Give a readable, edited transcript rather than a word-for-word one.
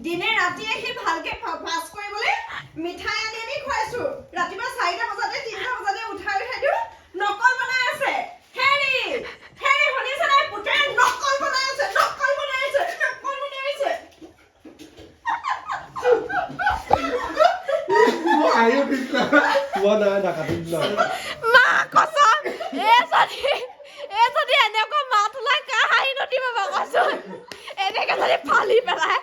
দিনে ৰাতিয়ে সি ভালকে পাছ কৰিবলৈ মিঠাই আনি খুৱাইছো ৰাতিপুৱা 4টা বজাতে 3টা বজাতে উঠাই দিও নকল বনাই আছে হেৰি শুনিছ নাই পুতে নকল বনাই আছে আয়ো দিছা তোৱা না কাটিল মা কসম এ যদি এনেকুৱা মাত ওলাই কা হাঁহি নদিব কৈছো এনেকে যদি ফালি পেলাই